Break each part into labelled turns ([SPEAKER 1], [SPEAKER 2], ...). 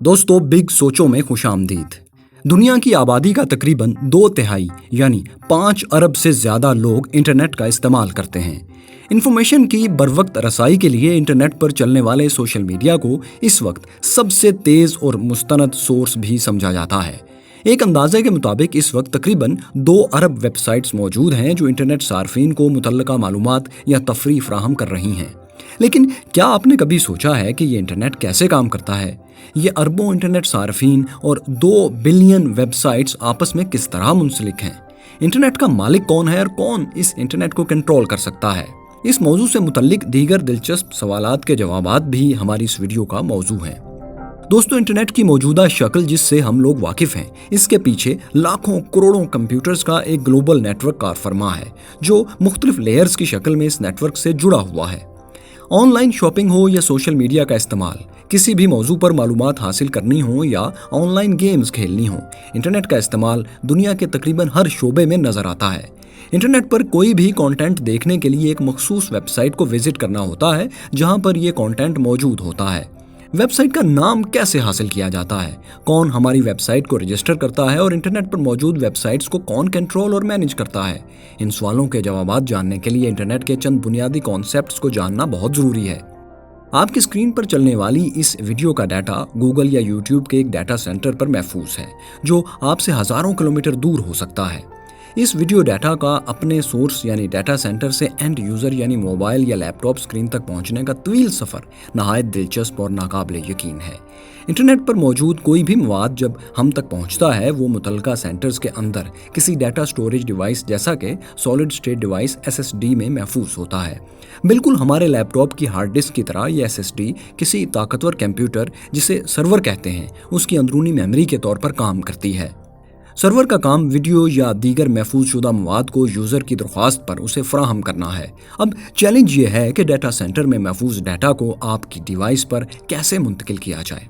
[SPEAKER 1] दोस्तों, बिग सोचों में खुशामदीद। दुनिया की आबादी का तकरीबन 2/3 यानी 5 अरब से ज़्यादा लोग इंटरनेट का इस्तेमाल करते हैं। इंफॉर्मेशन की बरवक्त रसाई के लिए इंटरनेट पर चलने वाले सोशल मीडिया को इस वक्त सबसे तेज़ और मुस्तनद सोर्स भी समझा जाता है। एक अंदाजे के मुताबिक इस वक्त तकरीबन 2 अरब वेबसाइट्स मौजूद हैं जो इंटरनेट सार्फिन को मुतल्लका मालूमात या तफरीह फराहम कर रही हैं। लेकिन क्या आपने कभी सोचा है कि ये इंटरनेट कैसे काम करता है? ये अरबों इंटरनेट सार्फिन और 2 बिलियन वेबसाइट्स आपस में किस तरह मुंसलिक हैं? इंटरनेट का मालिक कौन है और कौन इस इंटरनेट को कंट्रोल कर सकता है? इस मौजू से मुतल्लिक दीगर दिलचस्प सवालात के जवाबात भी हमारी इस वीडियो का मौजू हैं। दोस्तों, इंटरनेट की मौजूदा शक्ल जिससे हम लोग वाकिफ हैं, इसके पीछे लाखों करोड़ों कंप्यूटर्स का एक ग्लोबल नेटवर्क कार फरमा है जो मुख्तलिफ लेयर्स की शक्ल में इस नेटवर्क से जुड़ा हुआ है। ऑनलाइन शॉपिंग हो या सोशल मीडिया का इस्तेमाल, किसी भी मौजू पर मालूमात हासिल करनी हो या ऑनलाइन गेम्स खेलनी हो, इंटरनेट का इस्तेमाल दुनिया के तकरीबन हर शोबे में नजर आता है। इंटरनेट पर कोई भी कंटेंट देखने के लिए एक मखसूस वेबसाइट को विजिट करना होता है जहां पर यह कंटेंट मौजूद होता है। वेबसाइट का नाम कैसे हासिल किया जाता है, कौन हमारी वेबसाइट को रजिस्टर करता है और इंटरनेट पर मौजूद वेबसाइट्स को कौन कंट्रोल और मैनेज करता है, इन सवालों के जवाबात जानने के लिए इंटरनेट के चंद बुनियादी कॉन्सेप्ट्स को जानना बहुत ज़रूरी है। आपकी स्क्रीन पर चलने वाली इस वीडियो का डाटा गूगल या यूट्यूब के एक डाटा सेंटर पर महफूज है जो आपसे हज़ारों किलोमीटर दूर हो सकता है। इस वीडियो डाटा का अपने सोर्स यानी डाटा सेंटर से एंड यूज़र यानी मोबाइल या लैपटॉप स्क्रीन तक पहुंचने का तवील सफ़र नहायत दिलचस्प और नाकाबिले यकीन है। इंटरनेट पर मौजूद कोई भी मवाद जब हम तक पहुंचता है वो मुतल्लका सेंटर्स के अंदर किसी डाटा स्टोरेज डिवाइस जैसा कि सॉलिड स्टेट डिवाइस SSD में महफूज होता है। बिल्कुल हमारे लैपटॉप की हार्ड डिस्क की तरह ये SSD किसी ताकतवर कंप्यूटर जिसे सर्वर कहते हैं उसकी अंदरूनी मेमोरी के तौर पर काम करती है। सर्वर का काम वीडियो या दीगर महफूज शुदा मवाद को यूज़र की दरख्वास्त पर उसे फराहम करना है। अब चैलेंज ये है कि डाटा सेंटर में महफूज डाटा को आपकी डिवाइस पर कैसे मुंतकिल किया जाए।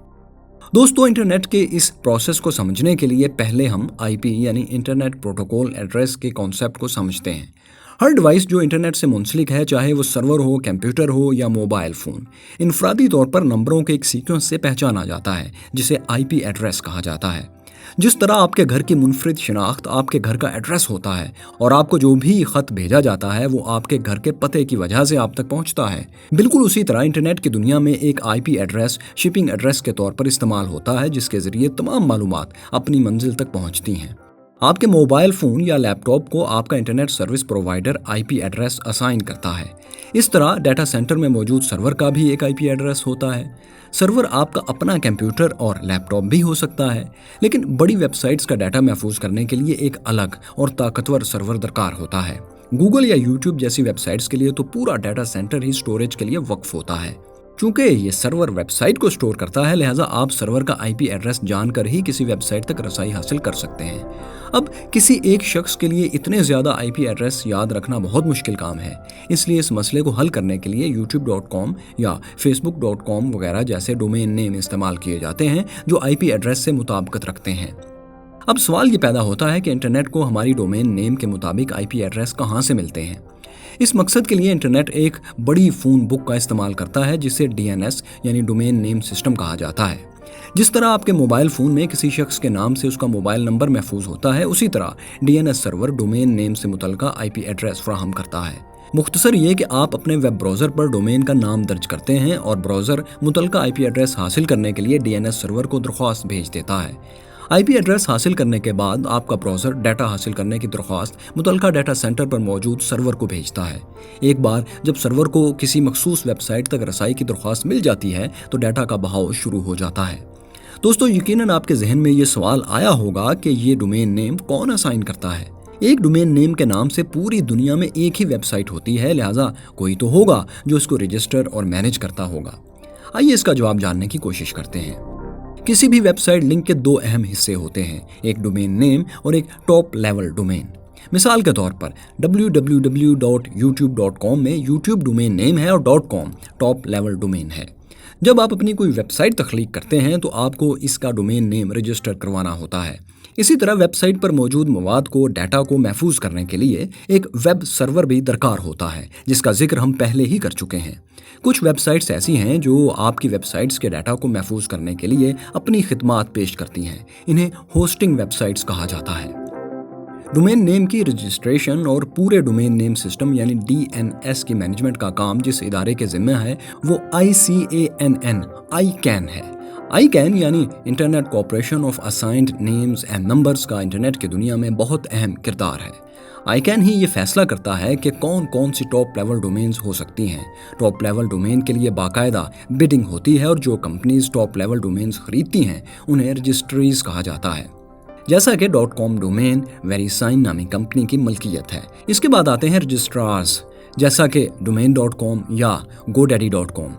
[SPEAKER 1] दोस्तों, इंटरनेट के इस प्रोसेस को समझने के लिए पहले हम IP यानी इंटरनेट प्रोटोकॉल एड्रेस के कॉन्सेप्ट को समझते हैं। हर डिवाइस जो इंटरनेट से मुंसलिक है, चाहे वो सर्वर हो, कंप्यूटर हो या मोबाइल फ़ोन, इनफरादी तौर पर नंबरों के एक सीक्वेंस से पहचाना जाता है जिसे IP एड्रेस कहा जाता है। जिस तरह आपके घर की मुनफरिद शिनाख्त आपके घर का एड्रेस होता है और आपको जो भी ख़त भेजा जाता है वो आपके घर के पते की वजह से आप तक पहुंचता है, बिल्कुल उसी तरह इंटरनेट की दुनिया में एक IP एड्रेस शिपिंग एड्रेस के तौर पर इस्तेमाल होता है जिसके ज़रिए तमाम मालूमात अपनी मंजिल तक पहुंचती हैं। आपके मोबाइल फ़ोन या लैपटॉप को आपका internet service provider IP address assign करता है। इस तरह डाटा सेंटर में मौजूद सर्वर का भी एक IP एड्रेस होता है। सर्वर आपका अपना कंप्यूटर और लैपटॉप भी हो सकता है, लेकिन बड़ी वेबसाइट्स का डाटा महफूज करने के लिए एक अलग और ताकतवर सर्वर दरकार होता है। गूगल या यूट्यूब जैसी वेबसाइट्स के लिए तो पूरा डाटा सेंटर ही स्टोरेज के लिए वक्फ होता है। चूंकि ये सर्वर वेबसाइट को स्टोर करता है, लिहाजा आप सर्वर का IP एड्रेस जानकर ही किसी वेबसाइट तक रसाई हासिल कर सकते हैं। अब किसी एक शख्स के लिए इतने ज़्यादा IP एड्रेस याद रखना बहुत मुश्किल काम है, इसलिए इस मसले को हल करने के लिए youtube.com या facebook.com वगैरह जैसे डोमेन नेम इस्तेमाल किए जाते हैं जो IP एड्रेस से मुताबिकत रखते हैं। अब सवाल ये पैदा होता है कि इंटरनेट को हमारी डोमेन नेम के मुताबिक IP एड्रेस कहाँ से मिलते हैं। इस मकसद के लिए इंटरनेट एक बड़ी फ़ोन बुक का इस्तेमाल करता है जिसे DNS यानी डोमेन नेम सिस्टम कहा जाता है। जिस तरह आपके मोबाइल फ़ोन में किसी शख्स के नाम से उसका मोबाइल नंबर महफूज होता है, उसी तरह DNS सर्वर डोमेन नेम से मुतल्लका IP एड्रेस फराहम करता है। मुख्तसर ये कि आप अपने वेब ब्राउज़र पर डोमेन का नाम दर्ज करते हैं और ब्राउज़र मुतल्लका IP एड्रेस हासिल करने के लिए DNS सर्वर को दरख्वास्त भेज देता है। IP एड्रेस हासिल करने के बाद आपका ब्राउज़र डाटा हासिल करने की दरख्वास्त मुतल्लका डाटा सेंटर पर मौजूद सर्वर को भेजता है। एक बार जब सर्वर को किसी मखसूस वेबसाइट तक रसाई की दरख्वास्त मिल जाती है तो डाटा का बहाव शुरू हो जाता है। दोस्तों, यकीनन आपके जहन में ये सवाल आया होगा कि ये डोमेन नेम कौन असाइन करता है। एक डोमेन नेम के नाम से पूरी दुनिया में एक ही वेबसाइट होती है, लिहाजा कोई तो होगा जो इसको रजिस्टर और मैनेज करता होगा। आइए इसका जवाब जानने की कोशिश करते हैं। किसी भी वेबसाइट लिंक के 2 अहम हिस्से होते हैं, एक डोमेन नेम और एक टॉप लेवल डोमेन। मिसाल के तौर पर www.youtube.com में YouTube डोमेन नेम है और .com टॉप लेवल डोमेन है। जब आप अपनी कोई वेबसाइट तख्लीक करते हैं तो आपको इसका डोमेन नेम रजिस्टर करवाना होता है। इसी तरह वेबसाइट पर मौजूद मवाद को डाटा को महफूज करने के लिए एक वेब सर्वर भी दरकार होता है, जिसका जिक्र हम पहले ही कर चुके हैं। कुछ वेबसाइट्स ऐसी हैं जो आपकी वेबसाइट्स के डाटा को महफूज करने के लिए अपनी खिदमात पेश करती हैं। इन्हें होस्टिंग वेबसाइट्स कहा जाता है। डोमेन नेम की रजिस्ट्रेशन और पूरे डोमेन नेम सिस्टम यानी DNS की मैनेजमेंट का काम जिस इदारे के जिम्मे है वो ICANN है। ICANN यानी internet corporation of assigned names and numbers का इंटरनेट की दुनिया में बहुत अहम किरदार है। ICANN ही ये फैसला करता है कि कौन कौन सी टॉप लेवल डोमेन्स हो सकती हैं। टॉप लेवल डोमेन के लिए बाकायदा बिडिंग होती है और जो कंपनीज टॉप लेवल डोमेन्स खरीदती हैं उन्हें रजिस्ट्रीज कहा जाता है। जैसा कि .com डोमेन वेरीसाइन नामी कंपनी की मलकियत है। इसके बाद आते हैं रजिस्ट्रार्स, जैसा कि domain.com या godaddy.com।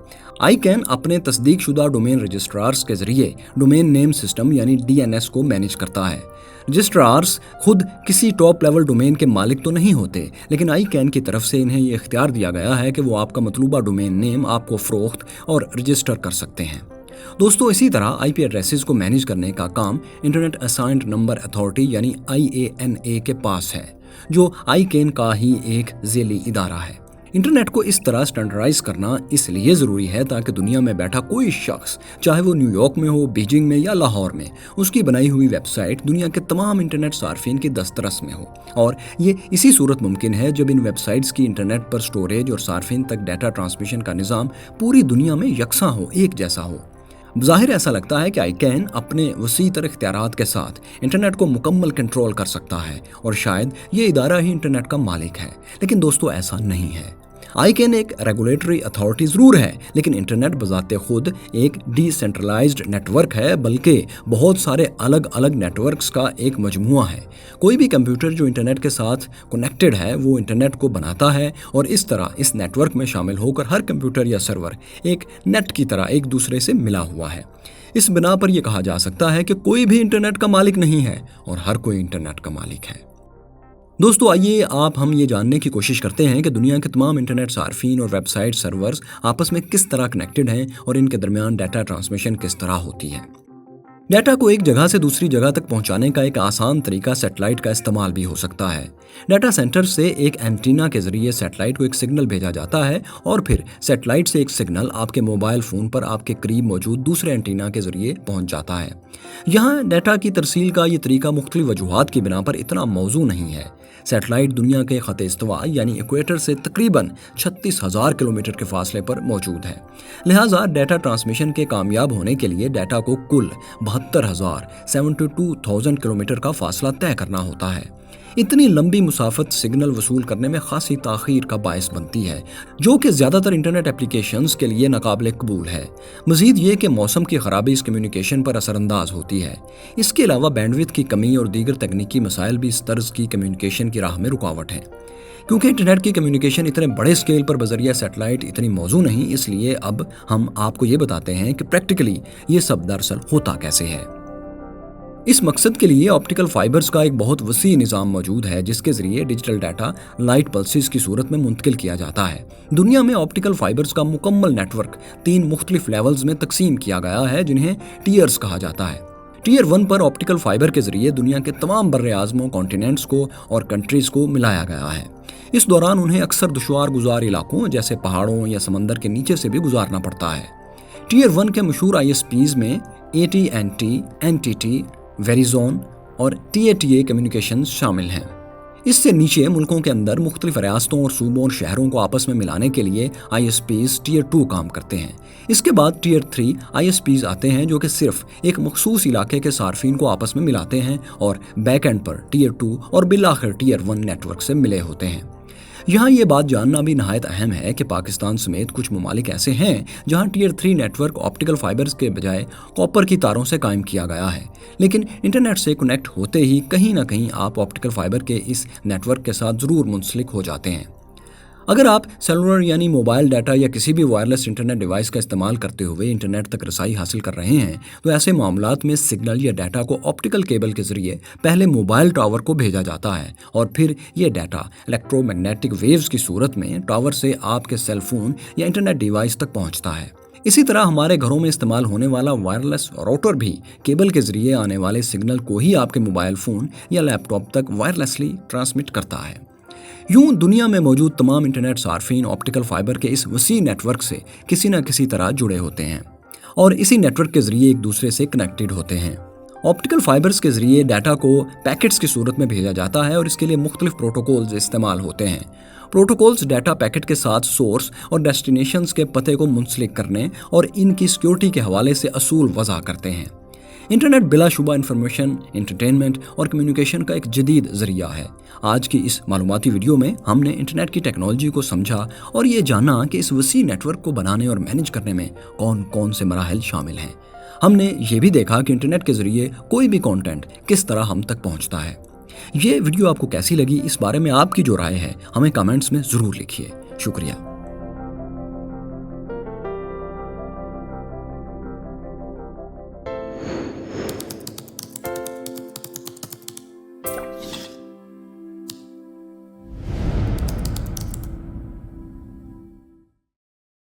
[SPEAKER 1] ICANN अपने तस्दीक शुदा डोमेन रजिस्ट्रार्स के जरिए डोमेन नेम सिस्टम यानी DNS को मैनेज करता है। रजिस्ट्रार्स खुद किसी टॉप लेवल डोमेन के मालिक तो नहीं होते, लेकिन ICANN की तरफ से इन्हें ये इख्तियार दिया गया है कि वो आपका मतलूबा डोमेन नेम आपको फरोख्त और रजिस्टर कर सकते हैं। दोस्तों, इसी तरह IP एड्रेसेस को मैनेज करने का काम इंटरनेट असाइंड नंबर अथॉरिटी यानी IANA के पास है, जो ICANN का ही एक ज़ेली इदारा है। इंटरनेट को इस तरह स्टैंडर्डाइज करना इसलिए ज़रूरी है ताकि दुनिया में बैठा कोई शख्स, चाहे वो न्यूयॉर्क में हो, बीजिंग में या लाहौर में, उसकी बनाई हुई वेबसाइट दुनिया के तमाम इंटरनेट सार्फिन की दस्तरस में हो। और ये इसी सूरत मुमकिन है जब इन वेबसाइट्स की इंटरनेट पर स्टोरेज और सार्फिन तक डाटा ट्रांसमिशन का निज़ाम पूरी दुनिया में यकसा हो, एक जैसा हो। ज़ाहिर ऐसा लगता है कि ICANN अपने वसी तर इख्तियारात के साथ इंटरनेट को मुकम्मल कंट्रोल कर सकता है और शायद ये इदारा ही इंटरनेट का मालिक है, लेकिन दोस्तों ऐसा नहीं है। ICANN एक रेगुलेटरी अथॉरिटी ज़रूर है, लेकिन इंटरनेट बजाते खुद एक डिसेंट्रलाइज्ड नेटवर्क है, बल्कि बहुत सारे अलग अलग नेटवर्क्स का एक मजमुआ है। कोई भी कंप्यूटर जो इंटरनेट के साथ कनेक्टेड है वो इंटरनेट को बनाता है और इस तरह इस नेटवर्क में शामिल होकर हर कंप्यूटर या सर्वर एक नेट की तरह एक दूसरे से मिला हुआ है। इस बिना पर यह कहा जा सकता है कि कोई भी इंटरनेट का मालिक नहीं है और हर कोई इंटरनेट का मालिक है। दोस्तों, आइए हम ये जानने की कोशिश करते हैं कि दुनिया के तमाम इंटरनेट सार्फिन और वेबसाइट सर्वर्स आपस में किस तरह कनेक्टेड हैं और इनके दरमियान डाटा ट्रांसमिशन किस तरह होती है। डाटा को एक जगह से दूसरी जगह तक पहुंचाने का एक आसान तरीका सैटेलाइट का इस्तेमाल भी हो सकता है। डाटा सेंटर से एक एंटीना के जरिए सैटेलाइट को एक सिग्नल भेजा जाता है और फिर सैटेलाइट से एक सिग्नल आपके मोबाइल फ़ोन पर आपके करीब मौजूद दूसरे एंटीना के जरिए पहुंच जाता है। यहाँ डाटा की तरसील का ये तरीका मुख्तलिफ वजूहात की बिना पर इतना मौजू नहीं है। सैटेलाइट दुनिया के ख़त इस्तवा यानी इक्वेटर से तकरीबन 36,000 किलोमीटर के फासले पर मौजूद है। लिहाजा डाटा ट्रांसमिशन के कामयाब होने के लिए डाटा को कुल 72,000 किलोमीटर का फासला तय करना होता है। इतनी लंबी मुसाफत सिग्नल वसूल करने में खासी ताख़ीर का बायस बनती है, जो कि ज़्यादातर इंटरनेट एप्लीकेशंस के लिए नाकाबिल कबूल है। मज़ीद ये कि मौसम की ख़राबी इस कम्युनिकेशन पर असरअंदाज होती है। इसके अलावा बैंडविड्थ की कमी और दीगर तकनीकी मसाइल भी इस तर्ज की कम्युनिकेशन की राह में रुकावट हैं। क्योंकि इंटरनेट की कम्युनिकेशन इतने बड़े स्केल पर बजरिया सैटेलाइट इतनी मौजू नहीं, इसलिए अब हम आपको ये बताते हैं कि प्रैक्टिकली ये सब दरअसल होता कैसे है। इस मकसद के लिए ऑप्टिकल फाइबर्स का एक बहुत वसी निज़ाम मौजूद है, जिसके ज़रिए डिजिटल डाटा लाइट पल्सेस की सूरत में मुंतकिल किया जाता है। दुनिया में ऑप्टिकल फाइबर्स का मुकम्मल नेटवर्क 3 मुख्तलिफ लेवल्स में तकसीम किया गया है, जिन्हें टीयर्स कहा जाता है। टीयर 1 पर ऑप्टिकल फाइबर के ज़रिए दुनिया के तमाम बर्रे आज़मों, कॉन्टिनेंट्स को और कंट्रीज़ को मिलाया गया है। इस दौरान उन्हें अक्सर दुश्वार गुजार इलाकों जैसे पहाड़ों या समंदर के नीचे से भी गुजारना पड़ता है। टीयर 1 के मशहूर ISPs में AT&T, NTT, वेरिज़ोन और TATA कम्युनिकेशंस शामिल हैं। इससे नीचे मुल्कों के अंदर मुख्तलिफ रियासतों और सूबों और शहरों को आपस में मिलाने के लिए ISPs टीयर 2 काम करते हैं। इसके बाद टीयर 3 ISPs आते हैं, जो कि सिर्फ एक मखसूस इलाके के सार्फिन को आपस में मिलाते हैं और बैक एंड पर टीयर 2 और बिलाखिर टीयर 1 नेटवर्क से मिले होते हैं। यहाँ ये बात जानना भी नहायत अहम है कि पाकिस्तान समेत कुछ ममालिक ऐसे हैं जहाँ टीयर 3 नेटवर्क ऑप्टिकल फाइबर्स के बजाय कॉपर की तारों से कायम किया गया है, लेकिन इंटरनेट से कनेक्ट होते ही कहीं ना कहीं आप ऑप्टिकल फाइबर के इस नेटवर्क के साथ ज़रूर मुंसलिक हो जाते हैं। अगर आप सेलुलर यानी मोबाइल डाटा या किसी भी वायरलेस इंटरनेट डिवाइस का इस्तेमाल करते हुए इंटरनेट तक रसाई हासिल कर रहे हैं, तो ऐसे मामलात में सिग्नल या डाटा को ऑप्टिकल केबल के ज़रिए पहले मोबाइल टावर को भेजा जाता है और फिर ये डाटा इलेक्ट्रोमैग्नेटिक वेव्स की सूरत में टावर से आपके सेल फोन या इंटरनेट डिवाइस तक पहुंचता है। इसी तरह हमारे घरों में इस्तेमाल होने वाला वायरलेस राउटर भी केबल के जरिए आने वाले सिग्नल को ही आपके मोबाइल फ़ोन या लैपटॉप तक वायरलेसली ट्रांसमिट करता है। यूं दुनिया में मौजूद तमाम इंटरनेट सार्फिन ऑप्टिकल फाइबर के इस वसी नेटवर्क से किसी न किसी तरह जुड़े होते हैं और इसी नेटवर्क के जरिए एक दूसरे से कनेक्टेड होते हैं। ऑप्टिकल फाइबर्स के जरिए डाटा को पैकेट्स की सूरत में भेजा जाता है और इसके लिए मुख्तलिफ प्रोटोकॉल्स इस्तेमाल होते हैं। प्रोटोकॉल्स डाटा पैकेट के साथ सोर्स और डेस्टिनेशंस के पते को मुंसलिक करने और इनकी सिक्योरिटी के हवाले से असूल वज़ा करते हैं। इंटरनेट बिलाशुबा इंफॉर्मेशन, एंटरटेनमेंट और कम्युनिकेशन का एक जदीद ज़रिया है। आज की इस मालूमाती वीडियो में हमने इंटरनेट की टेक्नोलॉजी को समझा और ये जाना कि इस वसी नेटवर्क को बनाने और मैनेज करने में कौन कौन से मराहिल शामिल हैं। हमने ये भी देखा कि इंटरनेट के ज़रिए कोई भी कंटेंट किस तरह हम तक पहुंचता है। ये वीडियो आपको कैसी लगी, इस बारे में आपकी जो राय है हमें कमेंट्स में ज़रूर लिखिए। शुक्रिया।